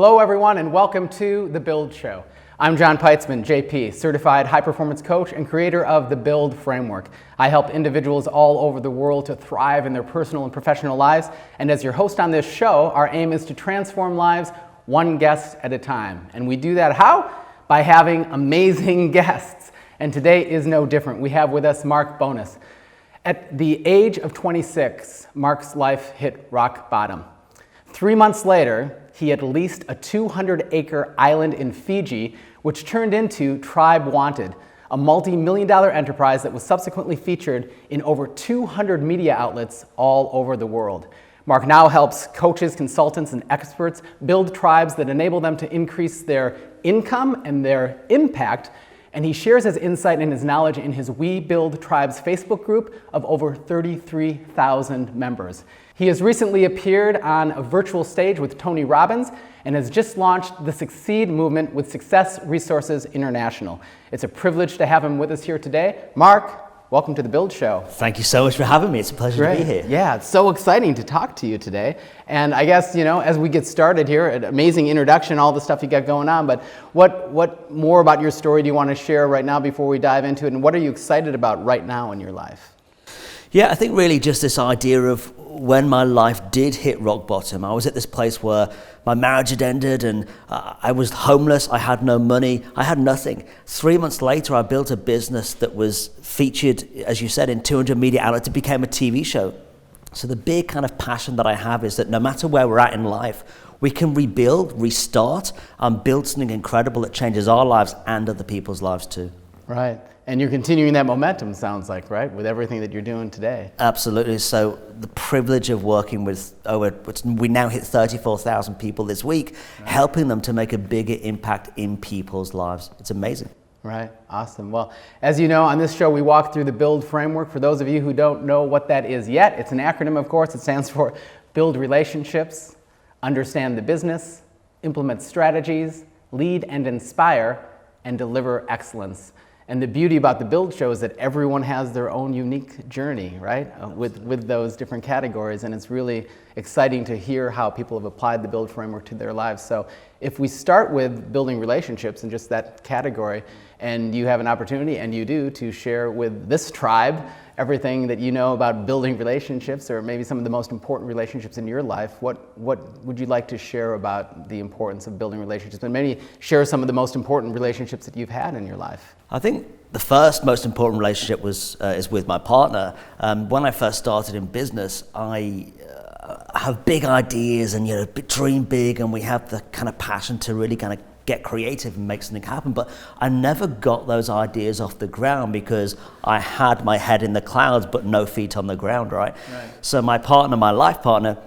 Hello everyone and welcome to The Build Show. I'm John Peitzman, JP, certified high-performance coach and creator of the Build Framework. I help individuals all over the world to thrive in their personal and professional lives, and as your host on this show, our aim is to transform lives one guest at a time. And we do that how? By having amazing guests. And today is no different. We have with us Mark Bowness. At the age of 26, Mark's life hit rock bottom. 3 months later, he had leased a 200-acre island in Fiji, which turned into Tribewanted, a multi-million-dollar enterprise that was subsequently featured in over 200 media outlets all over the world. Mark now helps coaches, consultants, and experts build tribes that enable them to increase their income and their impact, and he shares his insight and his knowledge in his We Build Tribes Facebook group of over 33,000 members. He has recently appeared on a virtual stage with Tony Robbins and has just launched the Succeed movement with Success Resources International. It's a privilege to have him with us here today. Mark, welcome to The Build Show. Thank you so much for having me. It's a pleasure to be here. Yeah, it's so exciting to talk to you today. And I guess, as we get started here, an amazing introduction, all the stuff you got going on, but what more about your story do you want to share right now before we dive into it? And what are you excited about right now in your life? Yeah, I think really just this idea of when my life did hit rock bottom. I was at this place where my marriage had ended and I was homeless, I had no money, I had nothing. 3 months later, I built a business that was featured, as you said, in 200 media outlets. It became a TV show. So the big kind of passion that I have is that no matter where we're at in life, we can rebuild, restart, and build something incredible that changes our lives and other people's lives too. Right. And you're continuing that momentum, sounds like, right? With everything that you're doing today. Absolutely. So the privilege of working with we now hit 34,000 people this week, right, helping them to make a bigger impact in people's lives. It's amazing. Right. Awesome. Well, as you know, on this show, we walk through the Build Framework. For those of you who don't know what that is yet, it's an acronym, of course. It stands for Build Relationships, Understand the Business, Implement Strategies, Lead and Inspire, and Deliver Excellence. And the beauty about the Build Show is that everyone has their own unique journey, right, with those different categories. And it's really exciting to hear how people have applied the Build Framework to their lives. So if we start with building relationships and just that category, and you have an opportunity, and you do, to share with this tribe everything that you know about building relationships, or maybe some of the most important relationships in your life, what would you like to share about the importance of building relationships? And maybe share some of the most important relationships that you've had in your life. I think the first most important relationship is with my partner. When I first started in business, I have big ideas and dream big, and we have the kind of passion to really kind of get creative and make something happen, but I never got those ideas off the ground because I had my head in the clouds but no feet on the ground, right? So my partner, my life partner,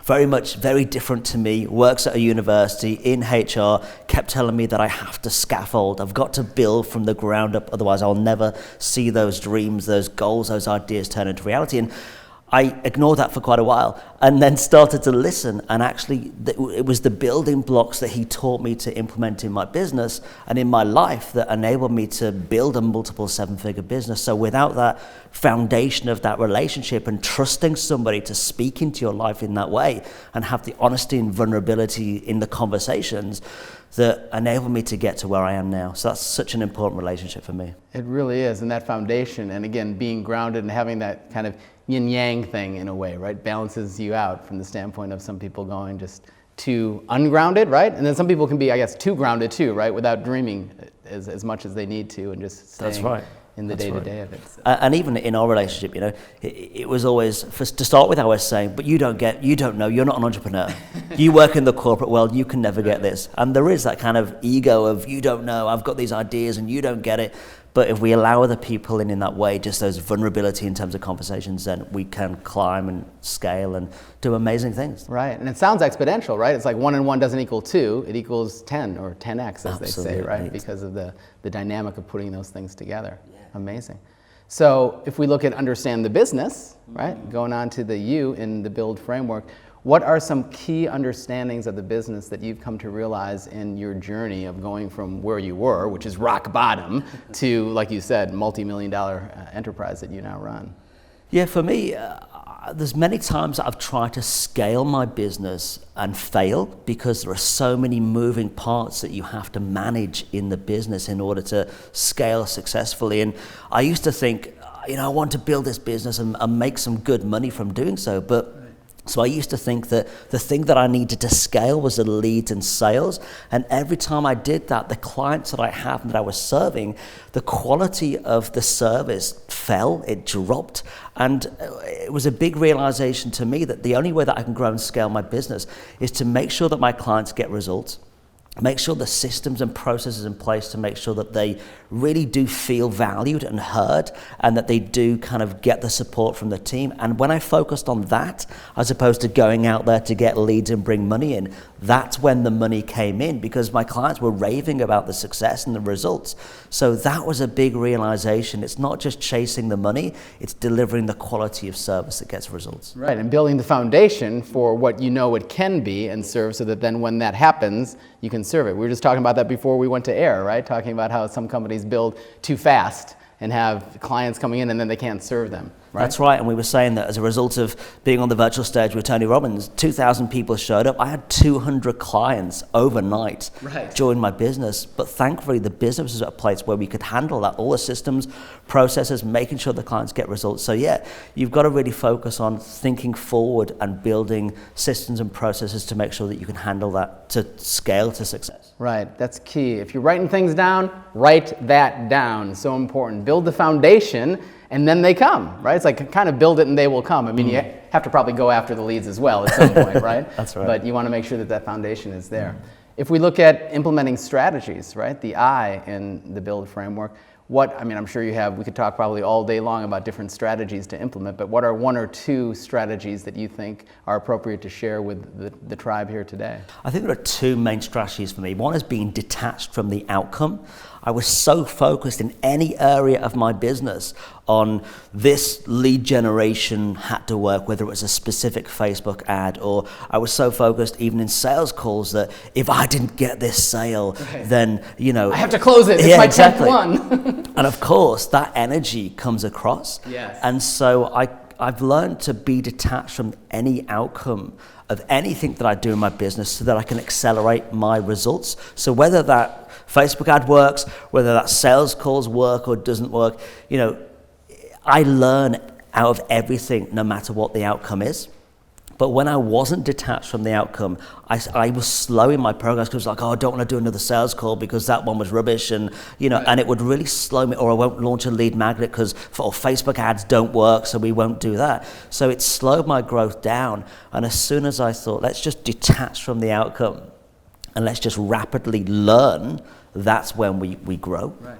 very different to me, works at a university in HR, kept telling me that I have to scaffold, I've got to build from the ground up, otherwise I'll never see those dreams, those goals, those ideas turn into reality. And I ignored that for quite a while and then started to listen, and actually it was the building blocks that he taught me to implement in my business and in my life that enabled me to build a multiple seven-figure business. So without that foundation of that relationship and trusting somebody to speak into your life in that way and have the honesty and vulnerability in the conversations that enabled me to get to where I am now. So that's such an important relationship for me. It really is, and that foundation, and again, being grounded and having that kind of yin-yang thing in a way, right, balances you out from the standpoint of some people going just too ungrounded, right? And then some people can be, I guess, too grounded too, right, without dreaming as much as they need to and just staying in the day-to-day of it. So. And even in our relationship, it was always, to start with, I was saying, but you don't know, you're not an entrepreneur. You work in the corporate world, you can never get this. And there is that kind of ego of, you don't know, I've got these ideas and you don't get it. But if we allow other people in that way, just those vulnerability in terms of conversations, then we can climb and scale and do amazing things. Right, and it sounds exponential, right? It's like 1 and 1 doesn't equal 2, it equals 10 or 10x, as they say, right? Because of the dynamic of putting those things together. Yeah. Amazing. So if we look at understand the business, right, going on to the you in the Build Framework, what are some key understandings of the business that you've come to realize in your journey of going from where you were, which is rock bottom, to, like you said, multi-million-dollar enterprise that you now run? Yeah, for me, there's many times that I've tried to scale my business and fail because there are so many moving parts that you have to manage in the business in order to scale successfully. And I used to think, I want to build this business and make some good money from doing so. So I used to think that the thing that I needed to scale was the leads and sales. And every time I did that, the clients that I have and that I was serving, the quality of the service fell, it dropped. And it was a big realization to me that the only way that I can grow and scale my business is to make sure that my clients get results, make sure the systems and processes in place to make sure that they really do feel valued and heard, and that they do kind of get the support from the team. And when I focused on that, as opposed to going out there to get leads and bring money in, that's when the money came in, because my clients were raving about the success and the results. So that was a big realization. It's not just chasing the money, it's delivering the quality of service that gets results. Right, and building the foundation for what you know it can be and serve, so that then when that happens, you can serve it. We were just talking about that before we went to air, right? Talking about how some companies build too fast and have clients coming in and then they can't serve them. Right? That's right, and we were saying that as a result of being on the virtual stage with Tony Robbins, 2,000 people showed up. I had 200 clients overnight join my business, but thankfully the business was at a place where we could handle that, all the systems, processes, making sure the clients get results. So yeah, you've got to really focus on thinking forward and building systems and processes to make sure that you can handle that to scale to success. Right, that's key. If you're writing things down, write that down. So important. Build the foundation, and then they come, right? It's like kind of build it and they will come. I mean, you have to probably go after the leads as well at some point, right? That's right. But you want to make sure that that foundation is there. If we look at implementing strategies, right? The I in the build framework, I'm sure we could talk probably all day long about different strategies to implement, but what are one or two strategies that you think are appropriate to share with the tribe here today? I think there are two main strategies for me. One is being detached from the outcome. I was so focused in any area of my business on this lead generation had to work, whether it was a specific Facebook ad, or I was so focused even in sales calls that if I didn't get this sale, then, I have to close it. It's my 10th one. And of course, that energy comes across. Yes. And so I've learned to be detached from any outcome of anything that I do in my business so that I can accelerate my results. So whether that Facebook ad works, whether that sales calls work or doesn't work, I learn out of everything no matter what the outcome is. But when I wasn't detached from the outcome, I was slow in my progress because I don't want to do another sales call because that one was rubbish, and and it would really slow me, or I won't launch a lead magnet because Facebook ads don't work, so we won't do that. So it slowed my growth down, and as soon as I thought, let's just detach from the outcome and let's just rapidly learn, that's when we grow. Right.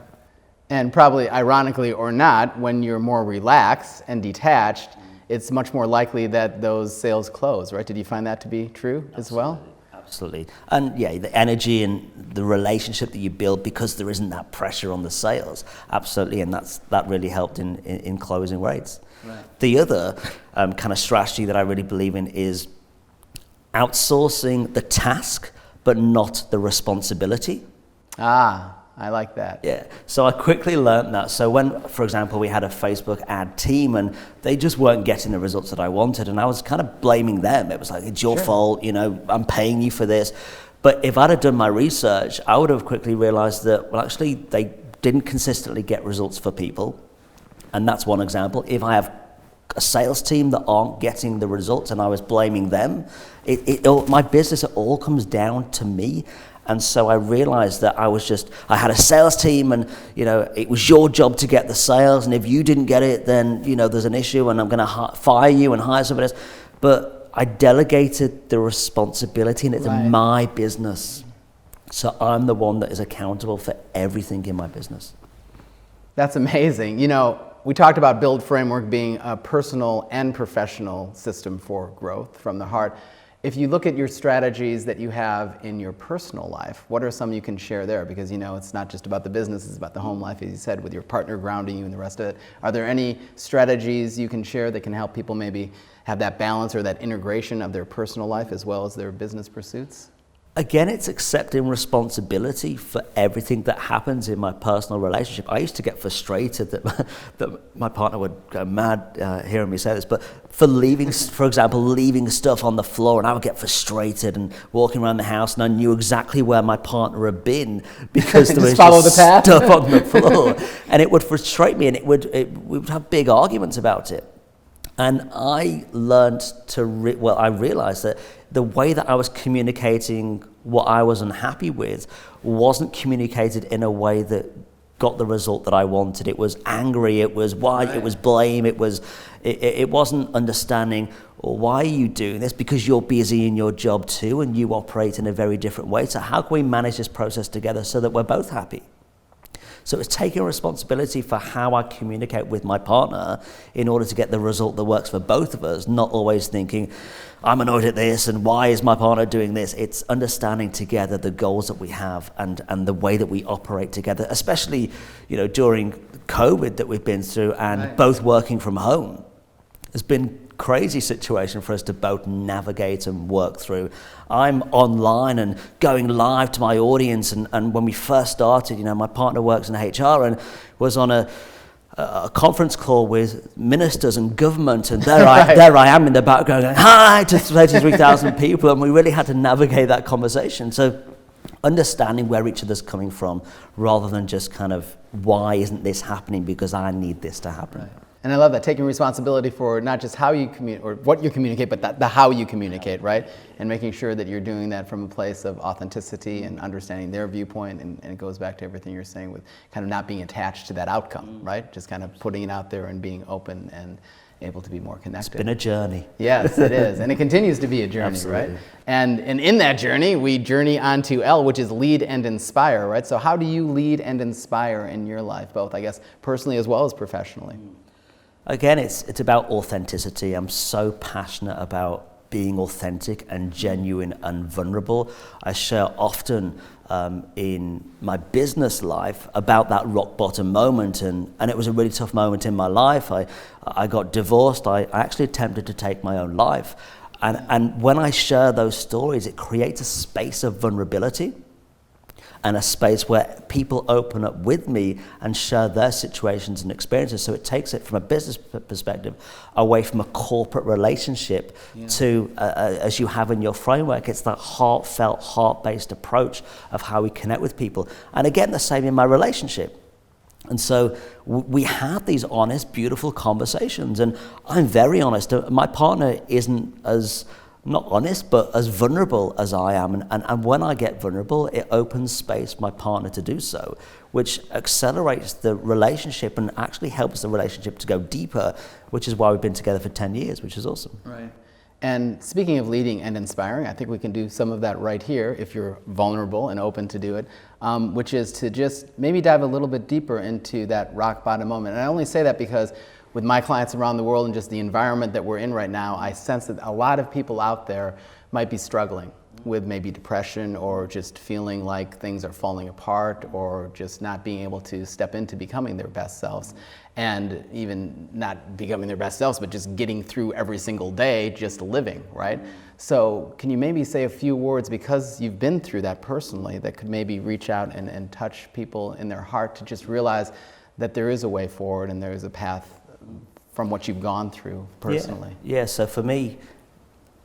And probably ironically or not, when you're more relaxed and detached, it's much more likely that those sales close, right? Did you find that to be true as well? Absolutely. And yeah, the energy and the relationship that you build because there isn't that pressure on the sales. Absolutely. And that really helped in closing rates. Right. The other kind of strategy that I really believe in is outsourcing the task, but not the responsibility. I like that. Yeah, so I quickly learned that. So when, for example, we had a Facebook ad team and they just weren't getting the results that I wanted, and I was kind of blaming them. It was like, it's your fault, I'm paying you for this. But if I'd have done my research, I would have quickly realized that, well, actually, they didn't consistently get results for people. And that's one example. If I have a sales team that aren't getting the results and I was blaming them, my business, it all comes down to me. And so I realized that I had a sales team and, it was your job to get the sales. And if you didn't get it, then, there's an issue and I'm going to fire you and hire somebody else. But I delegated the responsibility and it's my business. So I'm the one that is accountable for everything in my business. That's amazing. We talked about Build Framework being a personal and professional system for growth from the heart. If you look at your strategies that you have in your personal life, what are some you can share there? Because it's not just about the business, it's about the home life, as you said, with your partner grounding you and the rest of it. Are there any strategies you can share that can help people maybe have that balance or that integration of their personal life as well as their business pursuits? Again, it's accepting responsibility for everything that happens in my personal relationship. I used to get frustrated that my partner would go mad hearing me say this, but for example, leaving stuff on the floor, and I would get frustrated and walking around the house, and I knew exactly where my partner had been because there was just stuff on the floor, and it would frustrate me, and we would have big arguments about it. And I learned I realized that the way that I was communicating what I was unhappy with wasn't communicated in a way that got the result that I wanted. It was angry, it was why, it was blame, it wasn't understanding, well, why are you doing this? Because you're busy in your job too, and you operate in a very different way. So how can we manage this process together so that we're both happy? So it's taking responsibility for how I communicate with my partner in order to get the result that works for both of us, not always thinking, I'm annoyed at this and why is my partner doing this? It's understanding together the goals that we have and the way that we operate together, especially, during COVID that we've been through and both working from home. It's been crazy situation for us to both navigate and work through. I'm online and going live to my audience, and when we first started, my partner works in HR and was on a conference call with ministers and government, and there I am in the background going hi to 33,000 people, and we really had to navigate that conversation. So understanding where each other's coming from rather than just kind of why isn't this happening because I need this to happen. Right. And I love that, taking responsibility for not just how you communicate or what you communicate, but the how you communicate, right? And making sure that you're doing that from a place of authenticity and understanding their viewpoint. And it goes back to everything you're saying with kind of not being attached to that outcome, right? Just kind of putting it out there and being open and able to be more connected. It's been a journey. Yes, it is. And it continues to be a journey, Absolutely. Right? And in that journey, we journey onto L, which is lead and inspire, right? So how do you lead and inspire in your life, both, I guess, personally as well as professionally? Again, it's about authenticity. I'm so passionate about being authentic and genuine and vulnerable. I share often in my business life about that rock bottom moment, and it was a really tough moment in my life. I got divorced. I actually attempted to take my own life. And when I share those stories, it creates a space of vulnerability and a space where people open up with me and share their situations and experiences. So it takes it from a business perspective away from a corporate relationship to, as you have in your framework, it's that heartfelt, heart-based approach of how we connect with people. And again, the same in my relationship. And so we have these honest, beautiful conversations. And I'm very honest. My partner isn't as not honest, but as vulnerable as I am. And when I get vulnerable, it opens space for my partner to do so, which accelerates the relationship and actually helps the relationship to go deeper, which is why we've been together for 10 years, which is awesome. Right. And speaking of leading and inspiring, I think we can do some of that right here if you're vulnerable and open to do it, which is to just maybe dive a little bit deeper into that rock bottom moment. And I only say that because with my clients around the world and just the environment that we're in right now, I sense that a lot of people out there might be struggling with maybe depression or just feeling like things are falling apart or just not being able to step into becoming their best selves. And even not becoming their best selves, but just getting through every single day, just living, right? So can you maybe say a few words, because you've been through that personally, that could maybe reach out and touch people in their heart to just realize that there is a way forward and there is a path from what you've gone through personally? Yeah, so for me,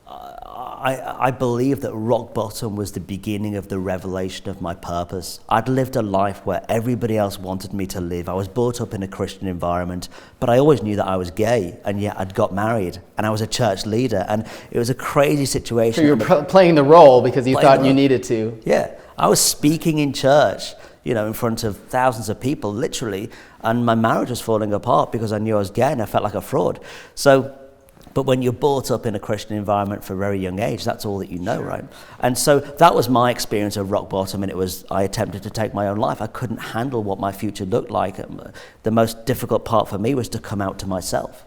I believe that rock bottom was the beginning of the revelation of my purpose. I'd lived a life where everybody else wanted me to live. I was brought up in a Christian environment, but I always knew that I was gay, and yet I'd got married, and I was a church leader, and it was a crazy situation. So you were playing the role because you thought you needed to. Yeah, I was speaking in church, in front of thousands of people, literally, and my marriage was falling apart because I knew I was gay and I felt like a fraud. But when you're brought up in a Christian environment for a very young age, that's all that you know, right? And so that was my experience of rock bottom, and I attempted to take my own life. I couldn't handle what my future looked like. The most difficult part for me was to come out to myself.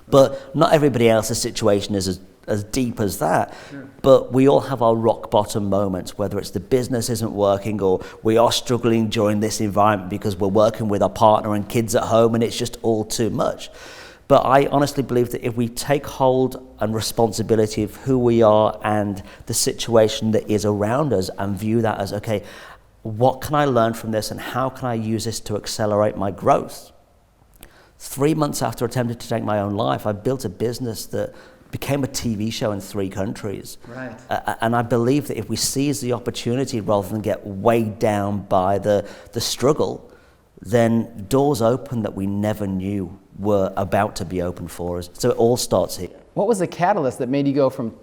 But not everybody else's situation is as deep as that. Sure. But we all have our rock bottom moments, whether it's the business isn't working or we are struggling during this environment because we're working with our partner and kids at home and it's just all too much. But I honestly believe that if we take hold and responsibility of who we are and the situation that is around us and view that as, okay, what can I learn from this and how can I use this to accelerate my growth? 3 months after attempting to take my own life, I built a business that became a TV show in 3 countries. Right. And I believe that if we seize the opportunity rather than get weighed down by the struggle, then doors open that we never knew were about to be open for us. So it all starts here. What was the catalyst that made you go from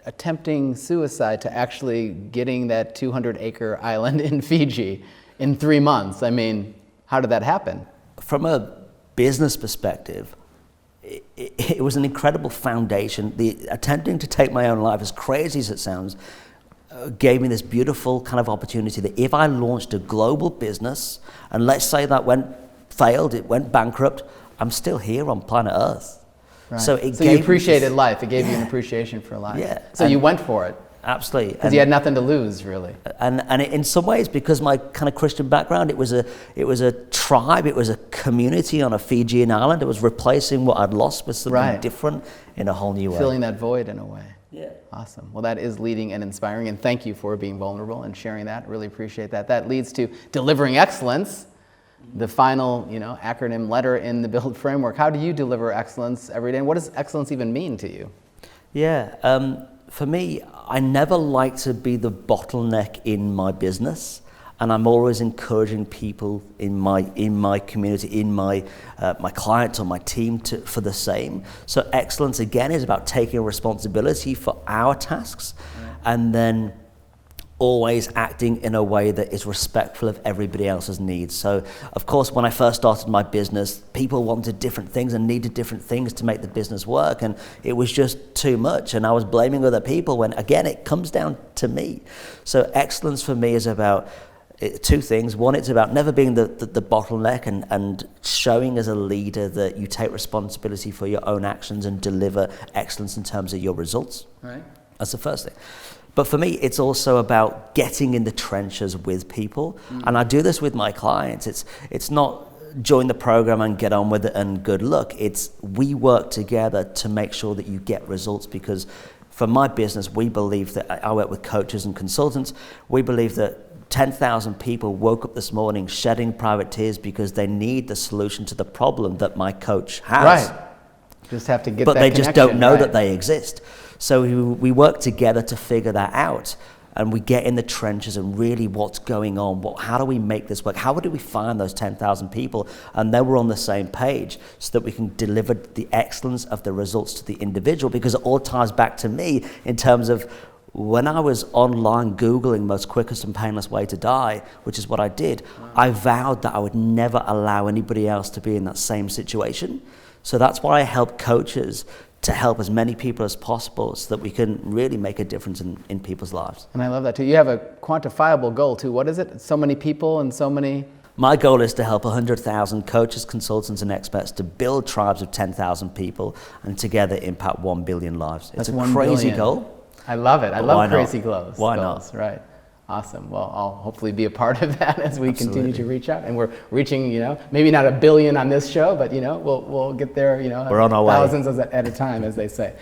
attempting suicide to actually getting that 200-acre island in Fiji in 3 months? I mean, how did that happen? From a business perspective, it was an incredible foundation. The attempting to take my own life, as crazy as it sounds, gave me this beautiful kind of opportunity that if I launched a global business, and let's say that failed, it went bankrupt, I'm still here on planet Earth. Right. So you appreciated life. It gave you an appreciation for life. Yeah. So you went for it. Absolutely. Because you had nothing to lose, really. And in some ways, because my kind of Christian background, it was a tribe, it was a community on a Fijian island. It was replacing what I'd lost with something different in a whole new way. Filling that void in a way. Yeah. Awesome. Well, that is leading and inspiring, and thank you for being vulnerable and sharing that. Really appreciate that. That leads to delivering excellence, the final, acronym letter in the Build framework. How do you deliver excellence every day, and what does excellence even mean to you? Yeah. For me, I never like to be the bottleneck in my business, and I'm always encouraging people in my community, in my clients or my team for the same. So excellence again is about taking responsibility for our tasks, and then always acting in a way that is respectful of everybody else's needs. So, of course, when I first started my business, people wanted different things and needed different things to make the business work, and it was just too much, and I was blaming other people when, again, it comes down to me. So excellence for me is about 2 things. One, it's about never being the bottleneck and showing as a leader that you take responsibility for your own actions and deliver excellence in terms of your results. Right. That's the first thing. But for me, it's also about getting in the trenches with people. And I do this with my clients. It's not join the program and get on with it and good luck. It's we work together to make sure that you get results, because for my business, we believe that I work with coaches and consultants. We believe that 10,000 people woke up this morning shedding private tears because they need the solution to the problem that my coach has. Right. Just have to get but that they connection, just don't know right, that they exist. So we work together to figure that out, and we get in the trenches and really what's going on. How do we make this work? How do we find those 10,000 people? And then we're on the same page so that we can deliver the excellence of the results to the individual, because it all ties back to me in terms of when I was online Googling most quickest and painless way to die, which is what I did, I vowed that I would never allow anybody else to be in that same situation. So that's why I help coaches to help as many people as possible so that we can really make a difference in people's lives. And I love that too. You have a quantifiable goal too. What is it? So many people and so many... My goal is to help 100,000 coaches, consultants, and experts to build tribes of 10,000 people and together impact 1 billion lives. It's a crazy goal. I love it. I love crazy goals. Why not? Right. Awesome. Well, I'll hopefully be a part of that as we continue to reach out. And we're reaching, maybe not 1 billion on this show, but, we'll get there, we're on our way. Thousands at a time, as they say.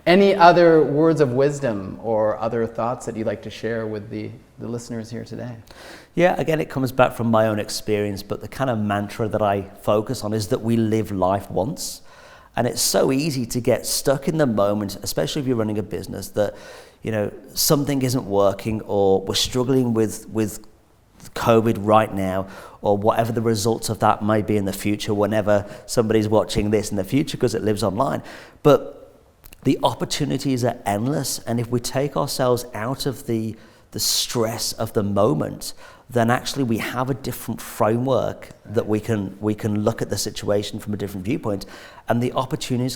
Any other words of wisdom or other thoughts that you'd like to share with the listeners here today? Yeah, again, it comes back from my own experience, but the kind of mantra that I focus on is that we live life once. And it's so easy to get stuck in the moment, especially if you're running a business, that something isn't working, or we're struggling with COVID right now, or whatever the results of that may be in the future, whenever somebody's watching this in the future, because it lives online. But the opportunities are endless, and if we take ourselves out of the stress of the moment, then actually we have a different framework that we can look at the situation from a different viewpoint, and the opportunities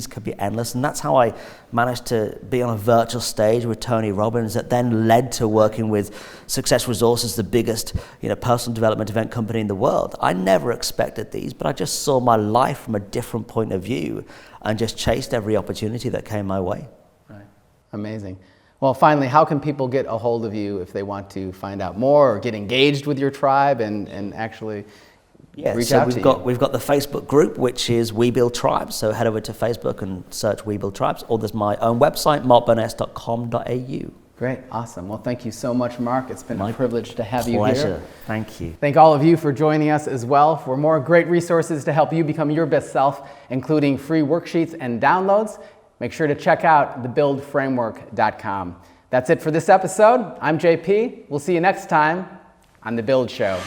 could be endless. And that's how I managed to be on a virtual stage with Tony Robbins, that then led to working with Success Resources, the biggest personal development event company in the world. I never expected these, but I just saw my life from a different point of view and just chased every opportunity that came my way. Right. Amazing. Well, finally, how can people get a hold of you if they want to find out more or get engaged with your tribe and actually Yeah, reach so out to you? we've got the Facebook group, which is We Build Tribes. So head over to Facebook and search We Build Tribes, or there's my own website, markbowness.com.au. Great, awesome. Well, thank you so much, Mark. It's been a privilege to have you Pleasure. here. Thank you. Thank all of you for joining us as well. For more great resources to help you become your best self, including free worksheets and downloads, make sure to check out thebuildframework.com. That's it for this episode. I'm JP. We'll see you next time on The Build Show.